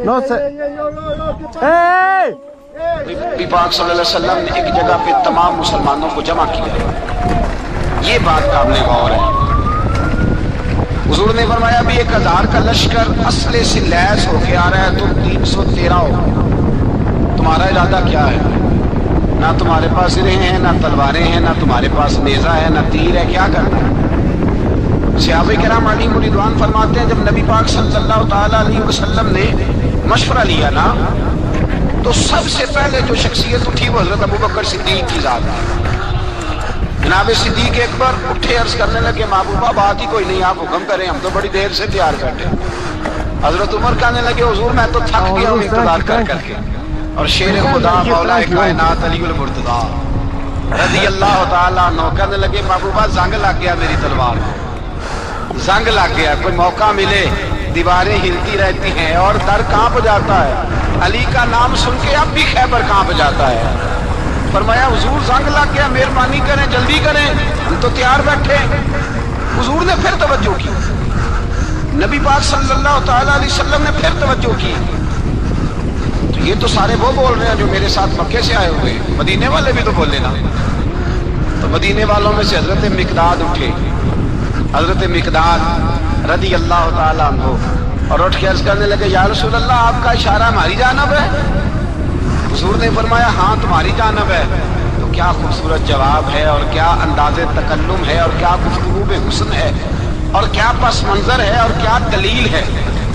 No sé. ¡Ey! نبی پاک صلی اللہ علیہ وسلم نے ایک جگہ پہ تمام مسلمانوں کو جمع کیا. یہ بات قابل غور ہے. حضور نے فرمایا بھی 1000 کا لشکر اسلحے سے لیس ہو کے آ رہا ہے، تم 313 ہو. تمہارا ارادہ کیا ہے؟ نہ تمہارے پاس سریں ہیں، نہ تلواریں ہیں، نہ تمہارے پاس نیزہ ہے، نہ تیر ہے. کیا کرنا ہے؟ صحابہ کرام علیہم رضوان فرماتے ہیں جب نبی پاک صلی اللہ تعالیٰ علیہ وسلم نے مشورہ لیا نا تو سب سے پہلے جو شخصیت اٹھی وہ حضرت ابوبکر صدیق کی ذات ہے. جناب صدیق اکبر اٹھے عرض کرنے لگے محبوبہ بات ہی کوئی نہیں، آپ حکم کریں، ہم تو بڑی دیر سے تیار بیٹھے. حضرت عمر کہنے لگے حضور میں تو تھک گیا ہوں انتظار کر کر کے. اور شیر خدا مولا کائنات علی المرتضیٰ رضی اللہ تعالیٰ عنہ کہنے لگے محبوبہ زنگ لگ گیا میری تلوار کو، زنگ لگ گیا، کوئی موقع ملے دیواریں ہلتی رہتی ہیں اور در کانپ جاتا ہے. علی کا نام سن کے اب بھی خیبر کانپ جاتا ہے. فرمایا حضور زنگ لگ گیا، مہربانی کریں جلدی کریں، ہم تو تیار بیٹھے. حضور نے پھر توجہ کی، نبی پاک صلی اللہ تعالیٰ علیہ وسلم نے پھر توجہ کی. تو یہ تو سارے وہ بول رہے ہیں جو میرے ساتھ مکے سے آئے ہوئے، مدینے والے بھی تو بولے نا. تو مدینے والوں میں سے حضرت مقداد اٹھے، حضرت مقداد رضی اللہ تعالیٰ عنہ، اور اٹھ کے عرض کرنے لگے یا رسول اللہ آپ کا اشارہ ہماری جانب ہے. حضور نے فرمایا ہاں تمہاری جانب ہے. تو کیا خوبصورت جواب ہے، اور کیا انداز تکلم ہے، اور کیا گفتگو حسن ہے، اور کیا پس منظر ہے، اور کیا دلیل ہے،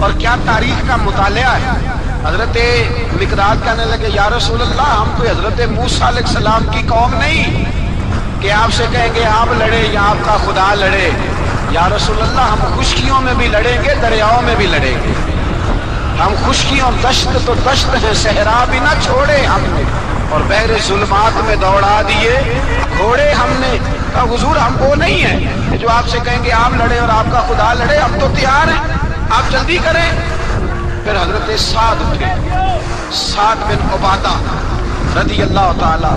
اور کیا تاریخ کا مطالعہ ہے. حضرت مقداد کہنے لگے یا رسول اللہ ہم کوئی حضرت موسیٰ علیہ السلام کی قوم نہیں کہ آپ سے کہیں گے آپ لڑے یا آپ کا خدا لڑے. یا رسول اللہ ہم خشکیوں میں بھی لڑیں گے، دریاؤں میں بھی لڑیں گے. ہم خشکیوں دشت تو دشت ہیں، صحرا بھی نہ چھوڑے ہم نے، اور بحر ظلمات میں دوڑا دیے گھوڑے ہم نے. کہا حضور ہم وہ نہیں ہیں کہ جو آپ سے کہیں گے آپ لڑے اور آپ کا خدا لڑے، ہم تو تیار ہیں، آپ جلدی کریں. پھر حضرت سعد اٹھے، سعد بن عبادہ رضی اللہ تعالیٰ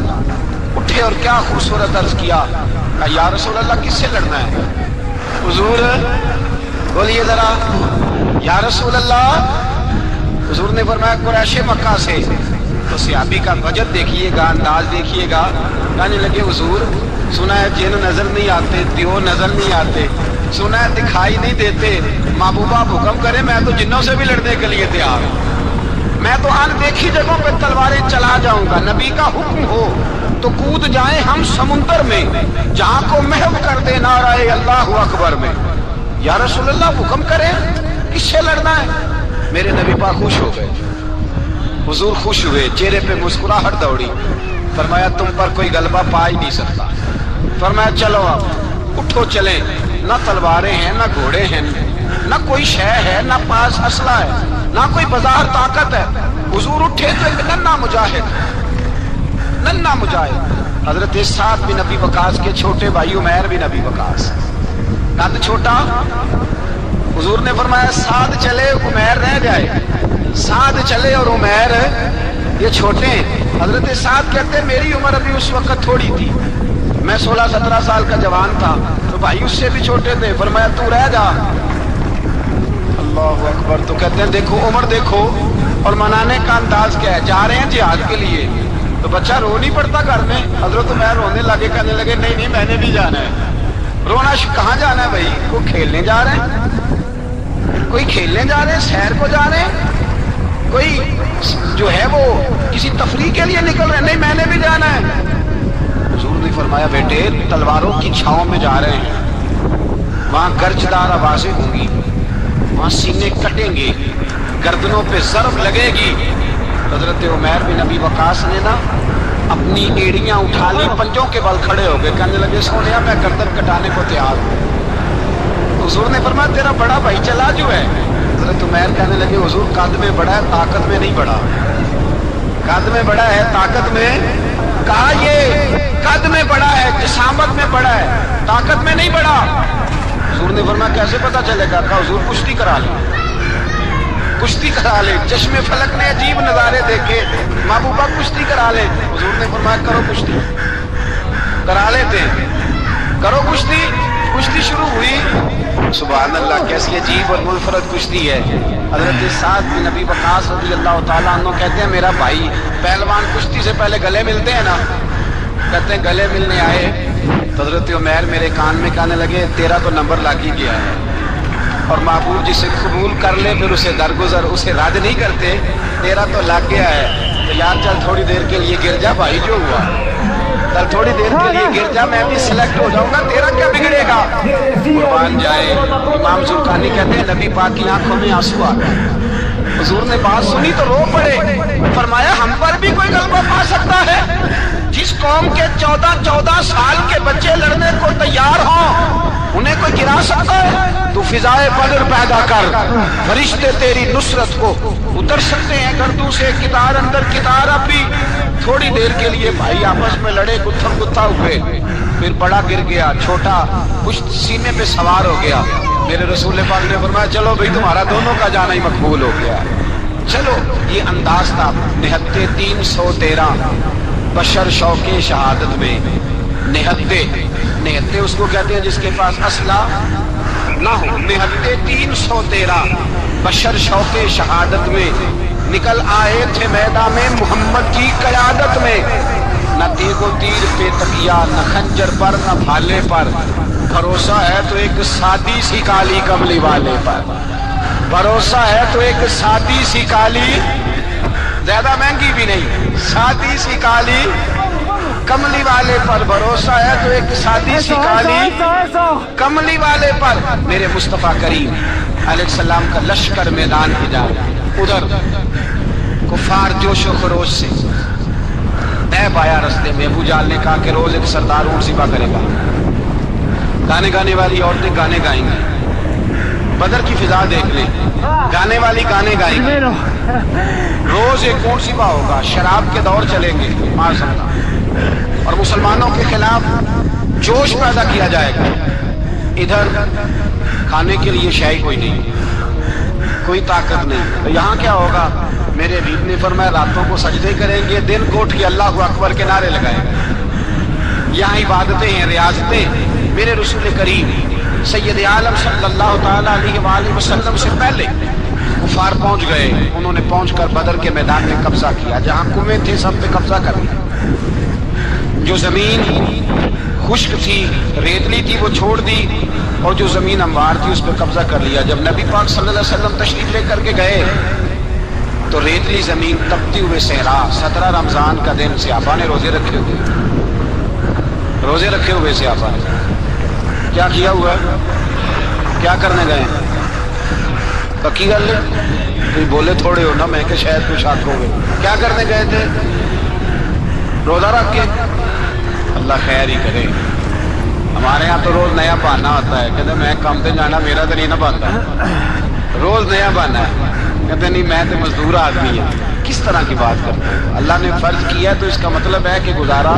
اٹھے اور کیا خوبصورت عرض کیا. کہا یا رسول اللہ کس سے لڑنا ہے؟ حضور بولیے ذرا یا رسول اللہ. حضور نے فرمایا قریش مکہ سے. تو صحابی کا وجد دیکھیے گا، انداز دیکھیے گا. کہنے لگے حضور سنا ہے جن نظر نہیں آتے، دیو نظر نہیں آتے، سنا ہے دکھائی نہیں دیتے. محبوبہ آپ حکم کریں میں تو جنوں سے بھی لڑنے کے لیے تیار ہوں. میں تو ان دیکھی جگہوں پہ تلواریں چلا جاؤں گا. نبی کا حکم ہو تو کود جائیں ہم سمندر میں جہاں کو محو کر دے نعرہ اللہ اکبر میں. یا رسول اللہ حکم کریں کس سے لڑنا ہے؟ میرے نبی پاک خوش ہو گئے، حضور خوش ہوئے، چہرے پہ مسکراہٹ دوڑی. فرمایا تم پر کوئی غلبہ پا ہی نہیں سکتا. فرمایا چلو اب اٹھو چلیں. نہ تلواریں ہیں، نہ گھوڑے ہیں، نہ کوئی شے ہے، نہ پاس اسلحہ ہے، نہ کوئی بازار طاقت ہے. حضور اٹھے تو ایک ننھا مجاہد حضرت سعد بن ابی وقاص کے چھوٹے بھائی عمیر بن ابی وقاص، قد چھوٹا. حضور نے فرمایا سعد چلے عمیر رہ جائے، سعد چلے اور عمیر یہ چھوٹے ہیں. حضرت سعد کہتے ہیں میری عمر ابھی اس وقت تھوڑی تھی، میں 16-17 سال کا جوان تھا، تو بھائی اس سے بھی چھوٹے تھے. فرمایا تو رہ جا. اللہ اکبر. تو کہتے ہیں دیکھو عمر دیکھو، اور منانے کا انداز کیا ہے. جا رہے ہیں جہاد کے لیے تو بچہ رو نہیں پڑتا گھر میں. حضرت عمیر رونے لگے، کہنے لگے نہیں نہیں میں نے بھی جانا ہے. رونا کہاں جانا ہے بھائی؟ کوئی کھیلنے جا رہے ہیں، کوئی کھیلنے جا رہے ہیں، سیر کو جا رہے ہیں، کوئی جو ہے وہ کسی تفریح کے لیے نکل رہے ہیں. نہیں میں نے بھی جانا ہے. حضور نے فرمایا بیٹے تلواروں کی چھاؤں میں جا رہے ہیں، وہاں گرجدار آوازیں ہوں گی، وہاں سینے کٹیں گے، گردنوں پہ ضرب لگے گی. حضرت عمیر بن ابی وقاص نے نا اپنی ایڑیاں اٹھا لی، پنجوں کے بل کھڑے ہو گئے، کہنے لگے سونیا میں گردن کٹانے کو تیار ہوں. حضور نے فرمایا تیرا بڑا بھائی چلا جو ہے. حضرت عمیر کہنے لگے حضور قد میں بڑا ہے طاقت میں نہیں بڑا. قد میں بڑا ہے طاقت میں. کہا یہ قد میں بڑا ہے، جسامت میں بڑا ہے، طاقت میں نہیں بڑا. حضور نے فرمایا کیسے پتا چلے گا؟ کہا حضور کشتی کرا لیں، کشتی کرا لے. چشم فلک نے عجیب نظارے دیکھے، محبوبہ کشتی کرا لے. حضور نے فرمایا کرو کشتی. کرا لیتے ہیں، کرو کشتی. کشتی شروع ہوئی، سبحان اللہ کیسی عجیب اور منفرد کشتی ہے۔ حضرت سعد بن ابی وقاص رضی اللہ تعالیٰ عنہ کہتے ہیں میرا بھائی پہلوان کشتی سے پہلے گلے ملتے ہیں نا، کہتے ہیں گلے ملنے آئے تو حضرت عمیر میرے کان میں کہنے لگے تیرا تو نمبر لگ ہی گیا ہے، اور معبود جسے قبول کر لے پھر اسے درگزر اسے رد نہیں کرتے، تیرا تو لگ گیا ہے، تو یار چل تھوڑی دیر کے لیے گر جا بھائی، جو ہوا چل تھوڑی دیر کے لیے گر جا، میں بھی سلیکٹ ہو جاؤں گا، تیرا کیا بگڑے گا، قربان جائے۔ امام زرقانی کہتے ہیں نبی پاک کی آنکھوں میں آنسو آ گئے، حضور نے بات سنی تو رو پڑے، فرمایا ہم پر بھی کوئی غلبہ پا سکتا ہے؟ جس قوم کے 14 سال کے بچے لڑنے کو تیار ہوں انہیں کوئی گرا سکتا ہے؟ تو فضائے بدر پیدا کر، فرشتے تیری نصرت کو اتر سکتے ہیں گردوں سے، کتار اندر کتار اپی۔ تھوڑی دیر کے لیے بھائی آپس میں لڑے، گتھم گتھا ہوئے، پھر بڑا گر گیا، چھوٹا پشت سینے پہ سوار ہو گیا۔ میرے رسول پاک نے فرمایا چلو بھائی تمہارا دونوں کا جانا ہی مقبول ہو گیا۔ چلو یہ انداز تھا۔ نہتے 313 بشر شوق شہادت میں، نہتے اس کو کہتے ہیں جس کے پاس اسلحہ نہ ہو۔ نہتے 313 بشر شوق شہادت میں نکل آئے تھے میدان میں محمد کی قیادت میں، نہ تیغ و تیر پہ تکیا، نہ خنجر پر نہ بھالے پر، بھروسہ ہے تو ایک سادی سی کالی کملی والے پر، بھروسہ ہے تو ایک سادی سی کالی، زیادہ مہنگی بھی نہیں، سادی سی کالی کملی والے پر، بھروسہ ہے تو ایک سادی سی کالی کملی والے پر۔ میرے مصطفیٰ کریم علیہ السلام کا لشکر میدان میں جا، ادھر کفار جوش و خروش سے طیب آیا رستے میں۔ ابو جہل نے کہا کہ روز ایک سردار اونٹ ذبح کرے گا، گانے گانے والی عورتیں گانے گائیں گی، بدر کی فضا دیکھ لیں، گانے والی گانے گائیں گی، روز ایک اونٹ ذبح ہوگا، شراب کے دور چلیں گے ماشاءاللہ، اور مسلمانوں کے خلاف جوش پیدا کیا جائے گا۔ ادھر کھانے کے لیے شے کوئی نہیں، کوئی طاقت نہیں، تو یہاں کیا ہوگا؟ میرے حبیب نے فرمایا راتوں کو سجدے کریں گے، دن کو اٹھ کے اللہ اکبر کے نعرے لگائیں گے، یہاں عبادتیں ہیں، ریاضتیں۔ میرے رسول کریم سید عالم صلی اللہ تعالیٰ علیہ وآلہ وسلم سے پہلے کفار پہنچ گئے، انہوں نے پہنچ کر بدر کے میدان میں قبضہ کیا، جہاں کنویں تھے سب پہ قبضہ کر لیا، جو زمین خشک تھی ریتلی تھی وہ چھوڑ دی، اور جو زمین ہموار تھی اس پہ قبضہ کر لیا۔ جب نبی پاک صلی اللہ علیہ وسلم تشریف لے کر کے گئے تو ریتلی زمین تپتی ہوئے صحرا، 17 رمضان کا دن صحابہ نے روزے رکھے ہوئے صحابہ نے کیا کیا ہوا ہے؟ کیا کرنے گئے؟ پکی گل کوئی بولے تھوڑے ہو نا، میں کہ شاید کچھ ہاتھ ہو گئے، کیا کرنے گئے تھے؟ روزہ رکھ کے، اللہ خیر ہی کرے۔ ہمارے یہاں تو روز نیا بہانا ہوتا ہے، کہتے میں کام پہ جانا، میرا تو نہیں نا بنتا، روز نیا بہانا ہے، کہتے نہیں میں تو مزدور آدمی ہوں۔ کس طرح کی بات کرتے ہیں؟ اللہ نے فرض کیا ہے تو اس کا مطلب ہے کہ گزارا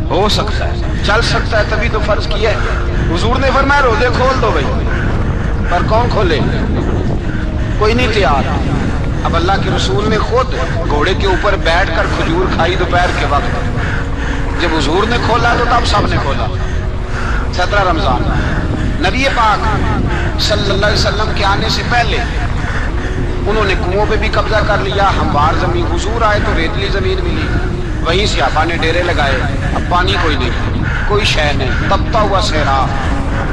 ہو سکتا ہے، چل سکتا ہے، تبھی تو فرض کیا ہے۔ حضور نے فرمایا روزے کھول دو بھائی، پر کون کھولے؟ کوئی نہیں تیار۔ اب اللہ کے رسول نے خود گھوڑے کے اوپر بیٹھ کر کھجور کھائی دوپہر کے وقت، جب حضور نے کھولا تو تب سب نے کھولا۔ 17 رمضان نبی پاک صلی اللہ علیہ وسلم کے آنے سے پہلے انہوں نے کنووں پہ بھی قبضہ کر لیا، ہموار زمین، حضور آئے تو ریتلی زمین ملی، وہیں صحابہ نے ڈیرے لگائے، اب پانی کوئی نہیں، کوئی شے نہیں، تپتا ہوا صحرا،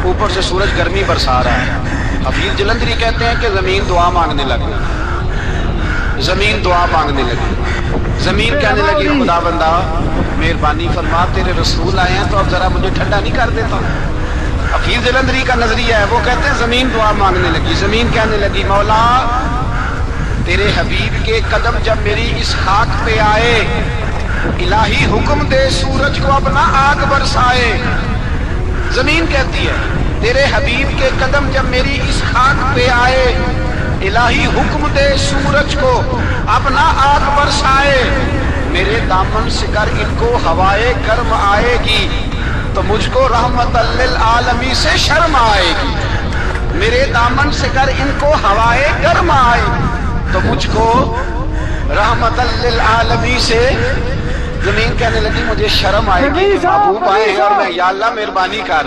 اوپر سے سورج گرمی برسا رہا ہے۔ حفیظ جلندری کہتے ہیں کہ زمین دعا مانگنے لگی، زمین دعا مانگنے لگی، زمین کہنے لگی خدا بندہ مہربانی فرما، تیرے رسول آئے ہیں تو اب ذرا مجھے ٹھنڈا نہیں کر دیتا۔ حفیظ جلندری کا نظریہ ہے، وہ کہتے ہیں زمین دعا مانگنے لگی، زمین کہنے لگی مولا تیرے حبیب کے قدم جب میری اس خاک پہ آئے، الہی حکم دے سورج کو اپنا آگ برسائے۔ زمین کہتی ہے تیرے حبیب کے قدم جب میری اس خاک پہ آئے، الہی حکم دے سورج کو اپنا آگ برسائے۔ میرے دامن سے کر ان کو ہوائے گرم آئے گی تو مجھ کو رحمت للعالمین سے شرم آئے گی۔ میرے دامن سے کر ان کو ہوائے گرم آئے تو مجھ کو رحمت للعالمین سے، زمین کہنے لگی مجھے شرم آئے گی کہ محبوب آئے ہیں اور میں یا اللہ مہربانی کر۔